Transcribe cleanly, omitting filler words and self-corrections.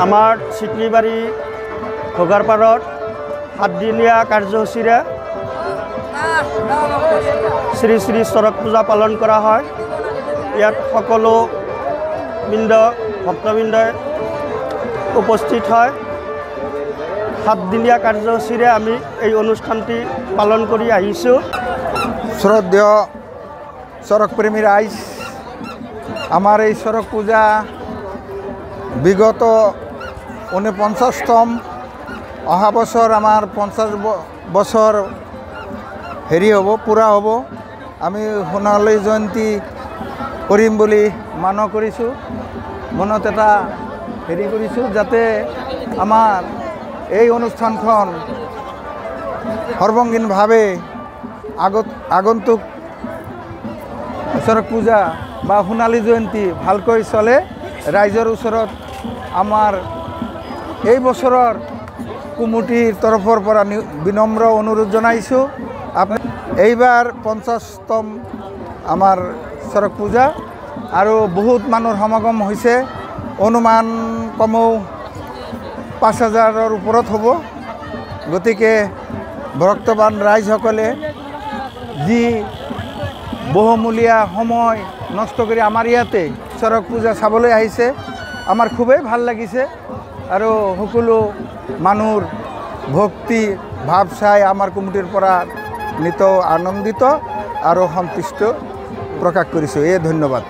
আমাৰ চিকলিবাড়ি ঘোগাৰপাড়ত 7 দিনীয়া কাৰ্যসূচীৰে শ্ৰী শ্ৰী চৰক পূজা পালন কৰা হয়। ইয়াত সকলো ভক্তবৃন্দই উপস্থিত হয়। 7 দিনীয়া কাৰ্যসূচীৰে আমি এই অনুষ্ঠানটি পালন কৰি আহিছোঁ। শ্রদ্ধেয় চরক প্রেমী রাইজ, আমার এই চরক পূজা বিগত 49তম, অহা বছর আমার 50 বছর হব পুরা হব। আমি সোণালী জয়ন্তী কৰিম বুলি মানো কৰিছোঁ, মনত এটা কৰিছোঁ যাতে আমাৰ এই অনুষ্ঠানখন সৰ্বাংগীনভাৱে আগন্তুক চৰক পূজা বা সোণালী জয়ন্তী ভালকৈ চলে। ৰাইজৰ ওচৰত আমাৰ এই বছৰৰ কমিটিৰ তৰফৰ পৰা বিনম্ৰ অনুৰোধ জনাইছোঁ। এইবাৰ 50তম আমাৰ চৰক পূজা আৰু বহুত মানুহৰ সমাগম হৈছে। অনুমান কমেও 5000ৰ ওপৰত হ'ব। গতিকে ভক্তবান ৰাইজসকলে যি বহুমূলীয়া সময় নষ্ট কৰি আমাৰ ইয়াতে চৰক পূজা চাবলৈ আহিছে, আমাৰ খুবেই ভাল লাগিছে। আৰু সকলো মানুহৰ ভক্তি ভাৱ চাই আমাৰ কমিটিৰ পৰা নিত আনন্দিত আৰু সন্তুষ্ট প্ৰকাশ কৰিছোঁ। ধন্যবাদ।